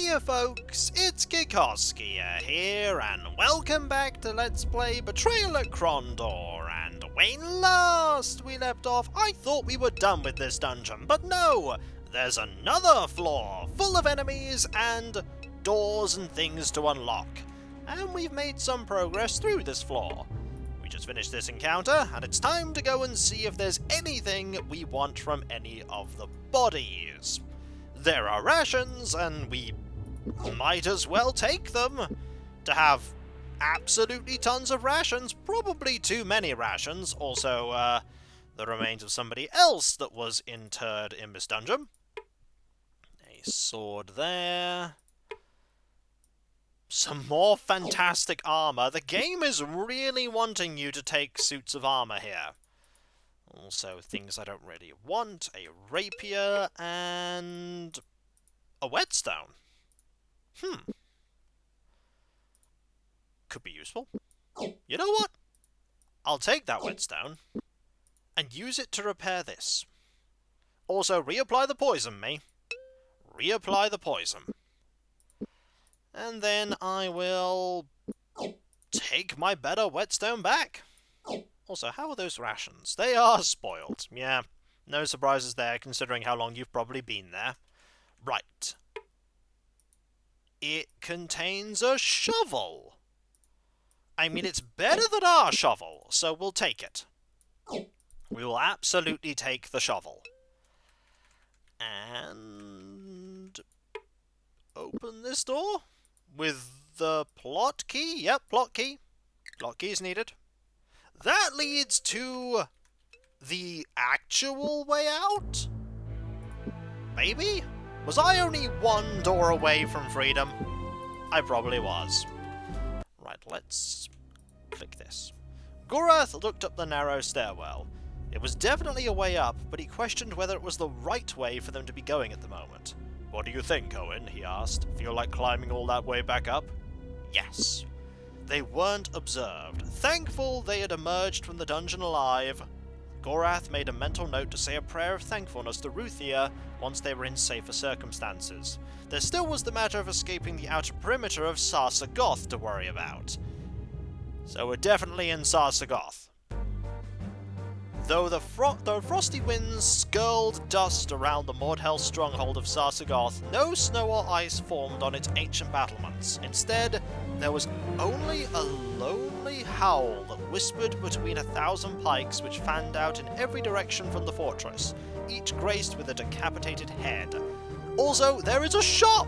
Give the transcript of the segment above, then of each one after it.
Hiya folks, it's Kikoskia here, and welcome back to Let's Play Betrayal at Krondor. And when last we left off, I thought we were done with this dungeon, but no! There's another floor, full of enemies and doors and things to unlock. And we've made some progress through this floor. We just finished this encounter, and it's time to go and see if there's anything we want from any of the bodies. There are rations, and we might as well take them. To have absolutely tons of rations, probably too many rations. Also, the remains of somebody else that was interred in this dungeon. A sword there. Some more fantastic armor. The game is really wanting you to take suits of armor here. Also, things I don't really want. A rapier and a whetstone. Could be useful. You know what? I'll take that whetstone and use it to repair this. Also, reapply the poison, me. Reapply the poison. And then I will take my better whetstone back. Also, how are those rations? They are spoiled. Yeah, no surprises there, considering how long you've probably been there. Right. It contains a shovel. I mean, it's better than our shovel, so we'll take it. We will absolutely take the shovel. And open this door with the plot key. Yep, plot key. Plot key is needed. That leads to the actual way out? Maybe? Was I only one door away from freedom? I probably was. Right, let's click this. Gorath looked up the narrow stairwell. It was definitely a way up, but he questioned whether it was the right way for them to be going at the moment. "What do you think, Owyn?" he asked. "Feel like climbing all that way back up?" Yes. They weren't observed. Thankful they had emerged from the dungeon alive, Gorath made a mental note to say a prayer of thankfulness to Arutha once they were in safer circumstances. There still was the matter of escaping the outer perimeter of Sar-Sagoth to worry about. So we're definitely in Sar-Sagoth. Though the frosty winds skirled dust around the moredhel stronghold of Sar-Sagoth, no snow or ice formed on its ancient battlements. Instead, there was only a lonely howl that whispered between 1,000 pikes which fanned out in every direction from the fortress, each graced with a decapitated head. Also, there is a shop!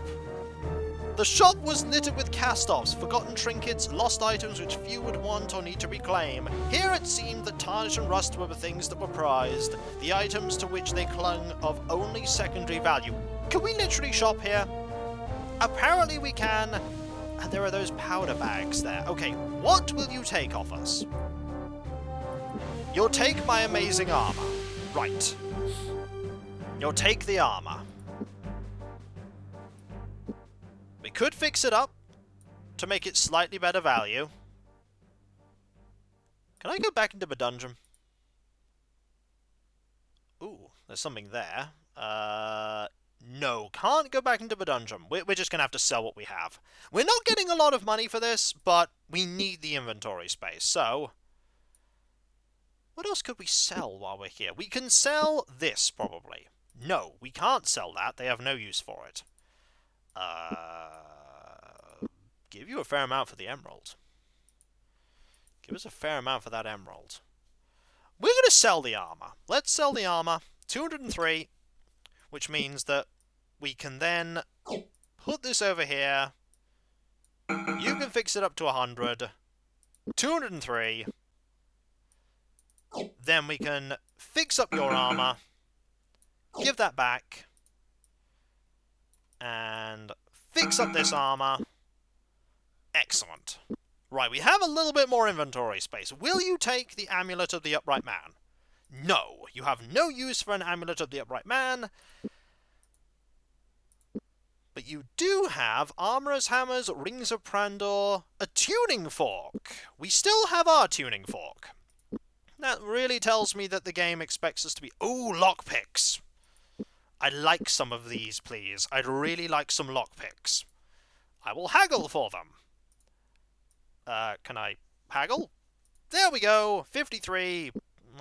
The shop was littered with cast-offs, forgotten trinkets, lost items which few would want or need to reclaim. Here it seemed that tarnish and rust were the things that were prized, the items to which they clung of only secondary value. Can we literally shop here? Apparently we can, and there are those powder bags there. Okay, what will you take off us? You'll take my amazing armor. Right. You'll take the armor. We could fix it up to make it slightly better value. Can I go back into the dungeon? Ooh, there's something there. No, can't go back into the dungeon. We're just going to have to sell what we have. We're not getting a lot of money for this, but we need the inventory space, so what else could we sell while we're here? We can sell this, probably. No, we can't sell that. They have no use for it. Give you a fair amount for the emerald. Give us a fair amount for that emerald. We're going to sell the armor. Let's sell the armor. 203, which means that we can then put this over here. You can fix it up to 100. 203. Then we can fix up your armor. Give that back. And fix up this armor. Excellent. Right, we have a little bit more inventory space. Will you take the Amulet of the Upright Man? No, you have no use for an Amulet of the Upright Man. But you do have Armorer's Hammers, Rings of Krondor, a tuning fork. We still have our tuning fork. That really tells me that the game expects us to be... Ooh, lockpicks. I'd like some of these, please. I'd really like some lockpicks. I will haggle for them. Can I haggle? There we go. 53.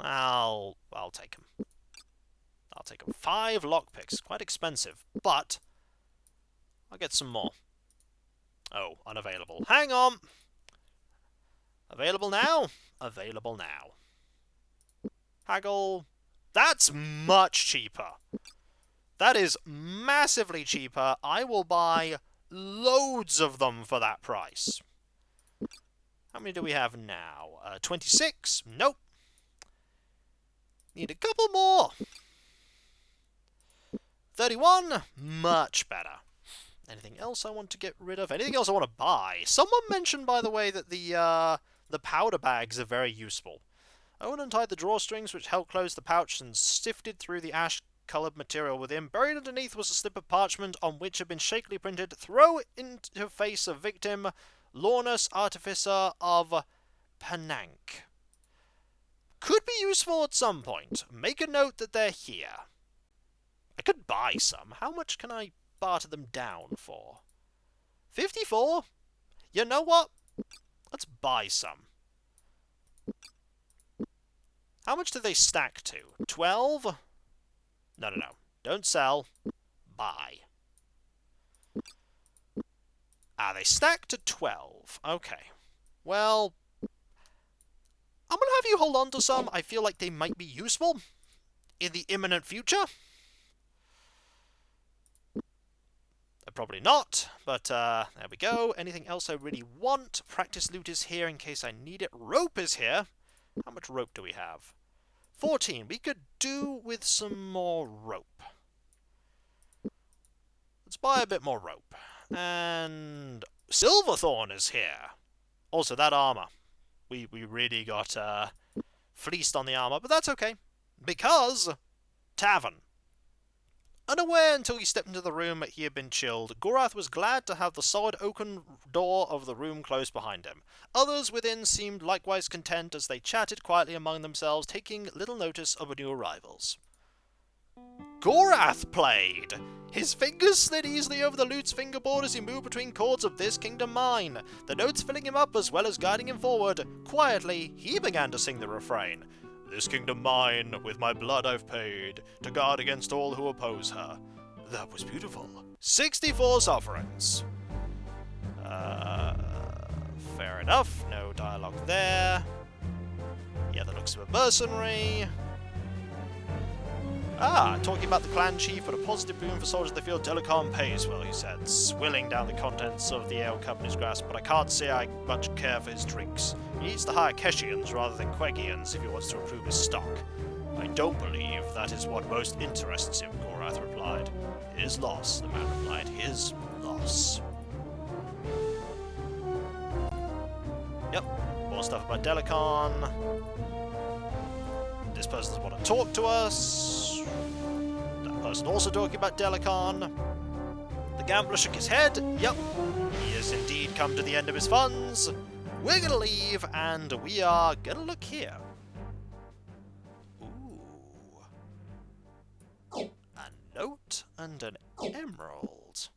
I'll take them. I'll take them. 5 lockpicks. Quite expensive, but I'll get some more. Oh, unavailable. Hang on. Available now? Available now. Haggle. That's much cheaper. That is massively cheaper. I will buy loads of them for that price. How many do we have now? 26? Nope. Need a couple more. 31? Much better. Anything else I want to get rid of? Anything else I want to buy? Someone mentioned, by the way, that the powder bags are very useful. Owyn untied the drawstrings which held close the pouch and sifted through the ash-coloured material within. Buried underneath was a slip of parchment on which had been shakily printed, "Throw into face of victim, Lornus Artificer of Penank." Could be useful at some point. Make a note that they're here. I could buy some. How much can I barter them down for? 54? You know what? Let's buy some. How much do they stack to? 12? No. Don't sell. Buy. Ah, they stack to 12. Okay. Well, I'm gonna have you hold on to some. I feel like they might be useful in the imminent future. Probably not, but there we go. Anything else I really want? Practice loot is here in case I need it. Rope is here. How much rope do we have? 14. We could do with some more rope. Let's buy a bit more rope. And Silverthorn is here. Also, that armor. We really got fleeced on the armor, but that's okay. Because Tavern. Unaware until he stepped into the room he had been chilled, Gorath was glad to have the solid oaken door of the room closed behind him. Others within seemed likewise content as they chatted quietly among themselves, taking little notice of new arrivals. Gorath played! His fingers slid easily over the lute's fingerboard as he moved between chords of This Kingdom Mine, the notes filling him up as well as guiding him forward. Quietly, he began to sing the refrain. This kingdom mine, with my blood I've paid, to guard against all who oppose her. That was beautiful. 64 sovereigns. Fair enough. No dialogue there. Yeah, that looks a bit mercenary. Ah, talking about the clan chief, but a positive boon for soldiers in the field. Delicon pays well, he said, swilling down the contents of the ale cup in his grasp, but I can't say I much care for his drinks. He needs to hire Keshians rather than Quegians if he wants to improve his stock. I don't believe that is what most interests him, Gorath replied. His loss, the man replied, his loss. Yep, more stuff about Delicon. This person doesn't want to talk to us. That person also talking about Delicon. The gambler shook his head. Yep, he has indeed come to the end of his funds. We're gonna leave, and we are gonna look here. Ooh. A note and an emerald.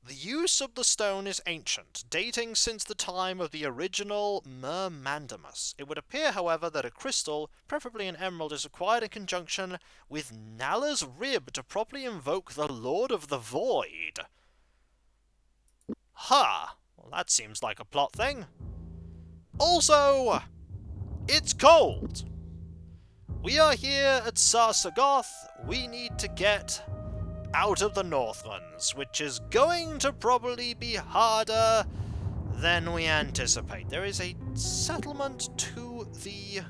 The use of the stone is ancient, dating since the time of the original Mermandamus. It would appear, however, that a crystal, preferably an emerald, is required in conjunction with Nala's rib to properly invoke the Lord of the Void. Huh. Well, that seems like a plot thing. Also, it's cold. We are here at Sar-Sagoth. We need to get out of the Northlands, which is going to probably be harder than we anticipate. There is a settlement to the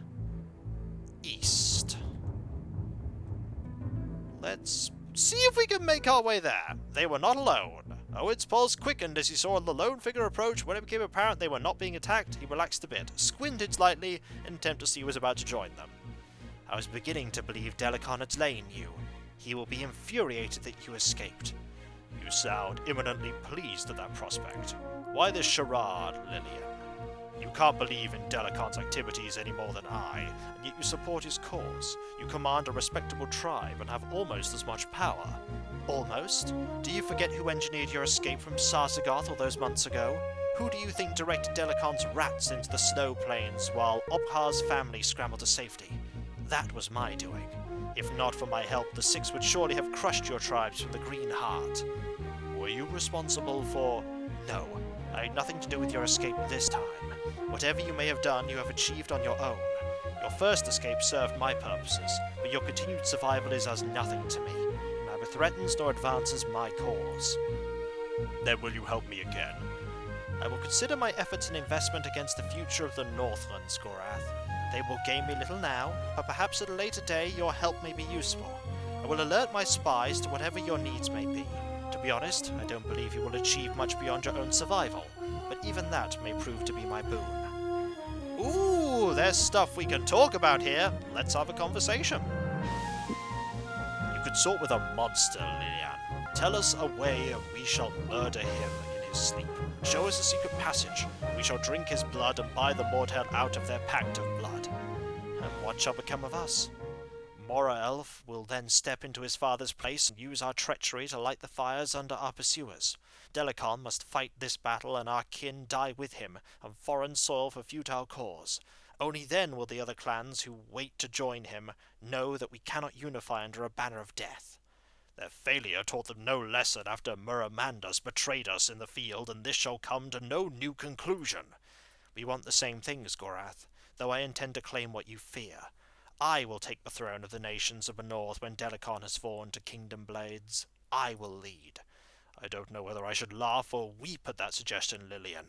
east. Let's see if we can make our way there. They were not alone. Owyn's pulse quickened as he saw the lone figure approach. When it became apparent they were not being attacked, he relaxed a bit, squinted slightly, in an attempt to see who was about to join them. I was beginning to believe Delicon had slain you. He will be infuriated that you escaped. You sound imminently pleased at that prospect. Why this charade, Lillian? You can't believe in Delacon's activities any more than I, and yet you support his cause. You command a respectable tribe and have almost as much power. Almost? Do you forget who engineered your escape from Sar-Sagoth all those months ago? Who do you think directed Delacon's rats into the snow plains while Obhar's family scrambled to safety? That was my doing. If not for my help, the Six would surely have crushed your tribes from the Green Heart. Were you responsible for... No, I had nothing to do with your escape this time. Whatever you may have done, you have achieved on your own. Your first escape served my purposes, but your continued survival is as nothing to me. It neither threatens nor advances my cause. Then will you help me again? I will consider my efforts an investment against the future of the Northlands, Gorath. They will gain me little now, but perhaps at a later day your help may be useful. I will alert my spies to whatever your needs may be. To be honest, I don't believe you will achieve much beyond your own survival, but even that may prove to be my boon. Ooh, there's stuff we can talk about here. Let's have a conversation. You could sort with a monster, Lilian. Tell us a way and we shall murder him in his sleep. Show us a secret passage. We shall drink his blood and buy the moredhel out of their pact of blood. And what shall become of us? Moredhel will then step into his father's place and use our treachery to light the fires under our pursuers. Delicon must fight this battle and our kin die with him on foreign soil for futile cause. Only then will the other clans who wait to join him know that we cannot unify under a banner of death. Their failure taught them no lesson after Muramandus betrayed us in the field, and this shall come to no new conclusion. We want the same things, Gorath, though I intend to claim what you fear. I will take the throne of the nations of the north when Delicon has fallen to kingdom blades. I will lead. I don't know whether I should laugh or weep at that suggestion, Lilian,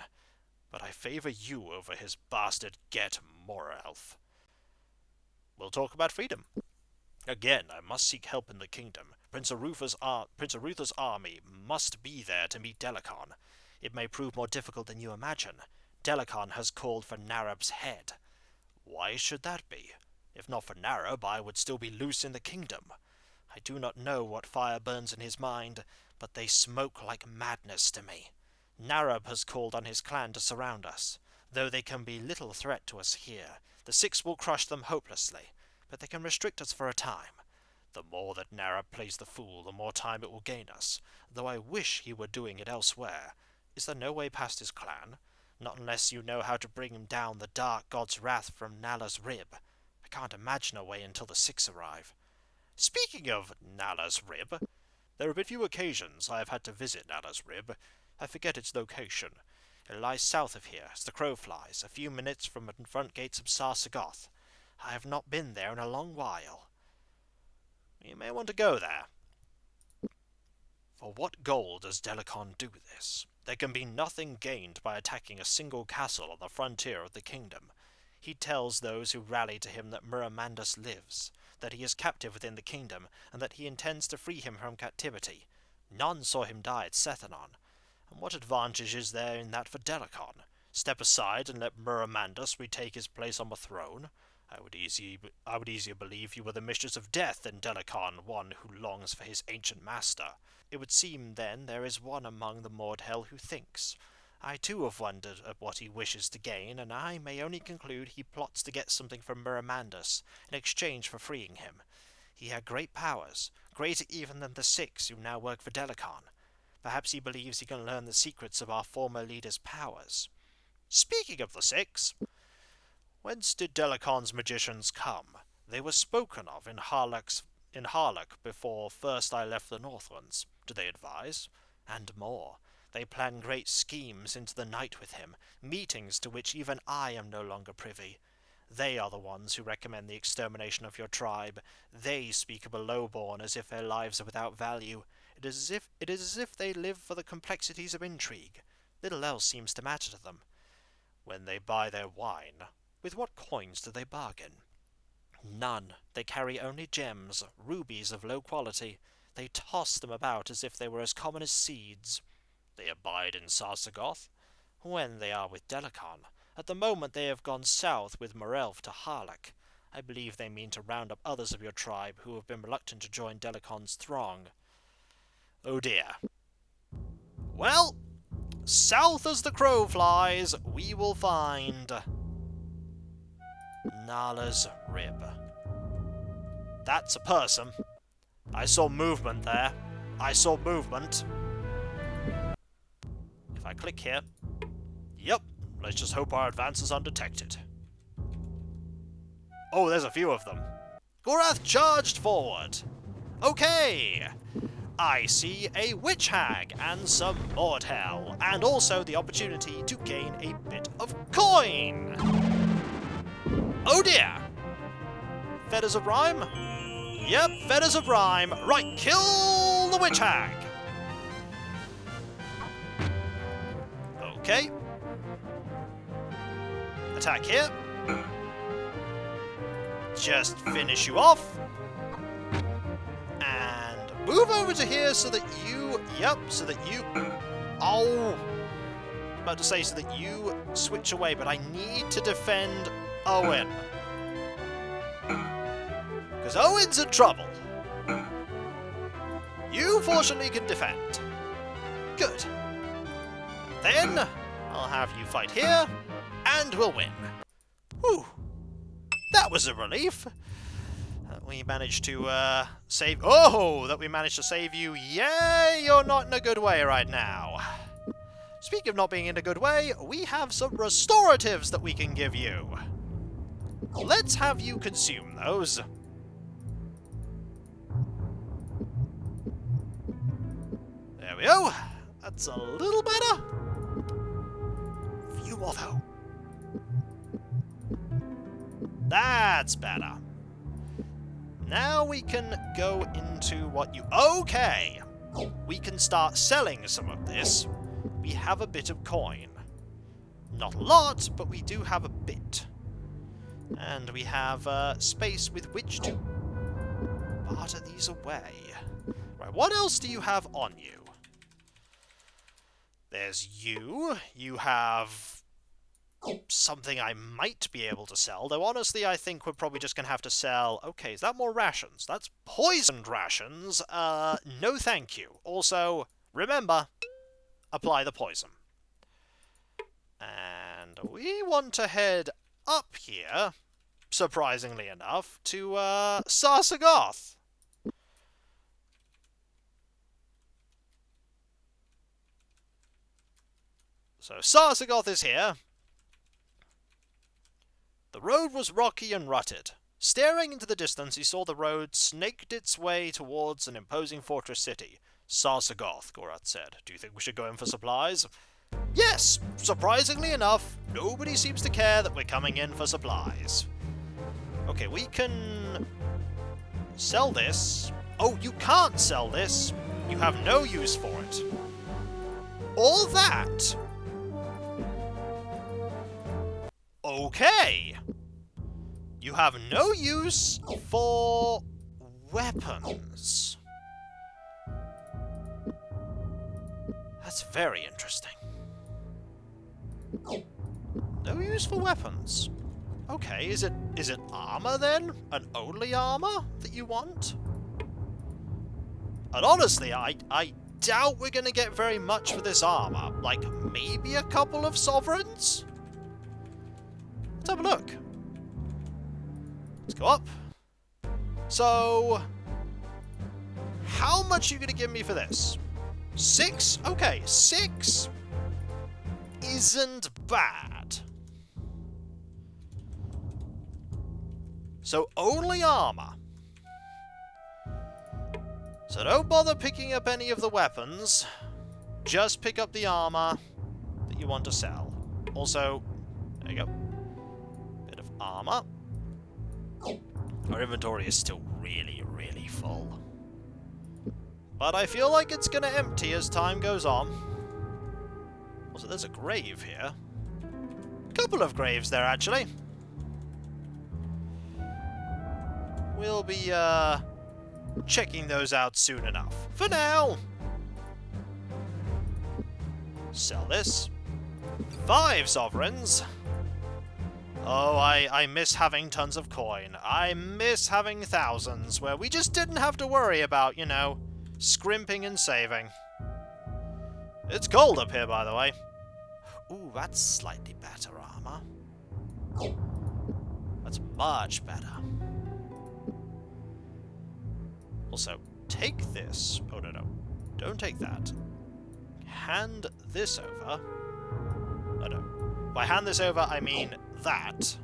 but I favour you over his bastard Get Morelf. We'll talk about freedom. Again, I must seek help in the kingdom. Prince Arutha's army must be there to meet Delicon. It may prove more difficult than you imagine. Delicon has called for Narab's head. Why should that be? If not for Narab, I would still be loose in the kingdom. I do not know what fire burns in his mind, but they smoke like madness to me. Narab has called on his clan to surround us. Though they can be little threat to us here, the Six will crush them hopelessly, but they can restrict us for a time. The more that Narab plays the fool, the more time it will gain us, though I wish he were doing it elsewhere. Is there no way past his clan? Not unless you know how to bring down the dark god's wrath from Nala's rib. I can't imagine a way until the Six arrive. Speaking of Nala's rib, there have been few occasions I have had to visit Nala's rib. I forget its location. It lies south of here, as the crow flies, a few minutes from the front gates of Sar-Sagoth. I have not been there in a long while. You may want to go there. For what goal does Delicon do this? There can be nothing gained by attacking a single castle on the frontier of the kingdom. He tells those who rally to him that Muramandus lives, that he is captive within the kingdom, and that he intends to free him from captivity. None saw him die at Sethanon. And what advantage is there in that for Delicon? Step aside and let Muramandus retake his place on the throne? I would easier believe you were the mistress of death than Delicon, one who longs for his ancient master. It would seem, then, there is one among the moredhel who thinks. I too have wondered at what he wishes to gain, and I may only conclude he plots to get something from Muramandus in exchange for freeing him. He had great powers, greater even than the Six who now work for Delicon. Perhaps he believes he can learn the secrets of our former leader's powers. Speaking of the Six, whence did Delicon's magicians come? They were spoken of in Harlock before first I left the Northlands. Do they advise? And more. They plan great schemes into the night with him, meetings to which even I am no longer privy. They are the ones who recommend the extermination of your tribe. They speak of the lowborn as if their lives are without value. It is as if they live for the complexities of intrigue. Little else seems to matter to them. When they buy their wine, with what coins do they bargain? None. They carry only gems, rubies of low quality. They toss them about as if they were as common as seeds. They abide in Sar-Sagoth, when they are with Delicon. At the moment they have gone south with Morelf to Harlock. I believe they mean to round up others of your tribe who have been reluctant to join Delicon's throng. Oh dear. Well, south as the crow flies, we will find Nala's Rib. That's a person. I saw movement there. I saw movement. If I click here... Yep, let's just hope our advance is undetected. Oh, there's a few of them. Gorath charged forward. Okay. I see a witch hag and some moredhel, and also the opportunity to gain a bit of coin. Oh dear. Feathers of Rhyme? Yep, Feathers of Rhyme. Right, kill the witch hag. Okay. Attack here. Just finish you off. And move over to here so that you... Yep, so that you... Oh! About to say so that you switch away, but I need to defend Owyn. Because Owyn's in trouble. You, fortunately, can defend. Good. And then, I'll have you fight here, and we'll win. Whew. That was a relief. We managed to, save... Oh, that we managed to save you. Yay, you're not in a good way right now. Speaking of not being in a good way, we have some restoratives that we can give you. Let's have you consume those. There we go. That's a little better. Few more though. That's better. Now we can go into what you... Okay! We can start selling some of this. We have a bit of coin. Not a lot, but we do have a bit. And we have space with which to barter these away. Right, what else do you have on you? There's you. You have... something I might be able to sell, though honestly I think we're probably just going to have to sell... Okay, is that more rations? That's poisoned rations. No thank you. Also, remember, apply the poison. And we want to head up here, surprisingly enough, to Sar-Sagoth. So Sar-Sagoth is here. The road was rocky and rutted. Staring into the distance, he saw the road snaked its way towards an imposing fortress city. Sar-Sagoth, Gorath said. Do you think we should go in for supplies? Yes! Surprisingly enough, nobody seems to care that we're coming in for supplies. Okay, we can... sell this. Oh, you can't sell this. You have no use for it. All that... Okay. You have no use for weapons. That's very interesting. No use for weapons. Okay, is it armor then? And only armor that you want? And honestly, I doubt we're gonna get very much for this armor. Like, maybe a couple of sovereigns? Let's have a look. Let's go up. So, how much are you going to give me for this? 6? Okay, 6 isn't bad. So, only armor. So don't bother picking up any of the weapons. Just pick up the armor that you want to sell. Also, there you go. Armor. Our inventory is still really, really full. But I feel like it's gonna empty as time goes on. Also, there's a grave here. A couple of graves there, actually. We'll be, checking those out soon enough. For now! Sell this. 5 sovereigns! Oh, I miss having tons of coin. I miss having thousands, where we just didn't have to worry about, you know, scrimping and saving. It's cold up here, by the way. Ooh, that's slightly better armor. That's much better. Also, take this. Oh, no, no. Don't take that. Hand this over. Oh, no. By hand this over, I mean that.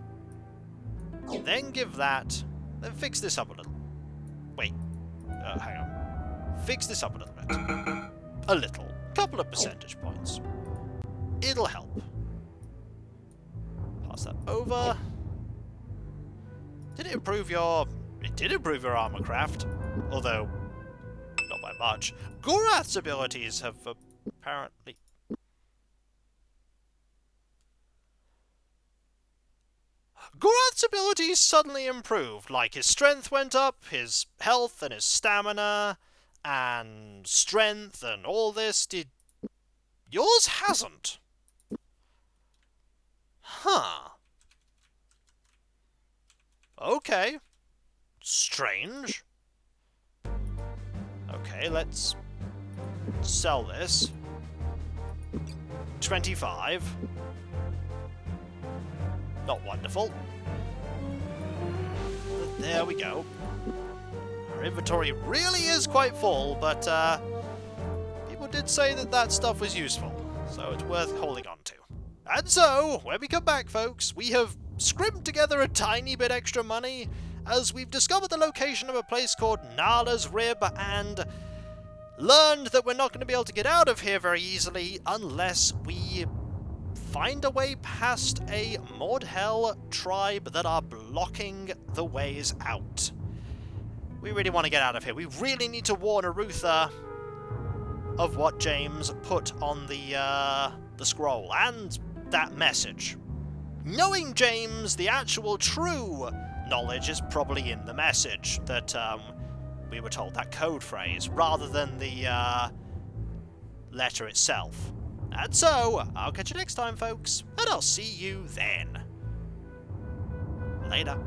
Then give that. Then fix this up a little. Wait. Hang on. Fix this up a little bit. A little. Couple of percentage points. It'll help. Pass that over. Did it improve your... It did improve your armor craft. Although, not by much. Gorath's abilities have apparently... Gorath's abilities suddenly improved. Like, his strength went up, his health and his stamina, and strength and all this. Did... Yours hasn't. Huh. Okay. Strange. Okay, let's sell this. 25. Not wonderful. But there we go. Our inventory really is quite full, but people did say that that stuff was useful, so it's worth holding on to. And so, when we come back, folks, we have scrimped together a tiny bit extra money as we've discovered the location of a place called Nala's Rib and learned that we're not going to be able to get out of here very easily unless we find a way past a moredhel tribe that are blocking the ways out. We really want to get out of here. We really need to warn Arutha of what James put on the scroll and that message. Knowing James, the actual true knowledge is probably in the message that we were told, that code phrase, rather than the letter itself. And so, I'll catch you next time, folks, and I'll see you then. Later.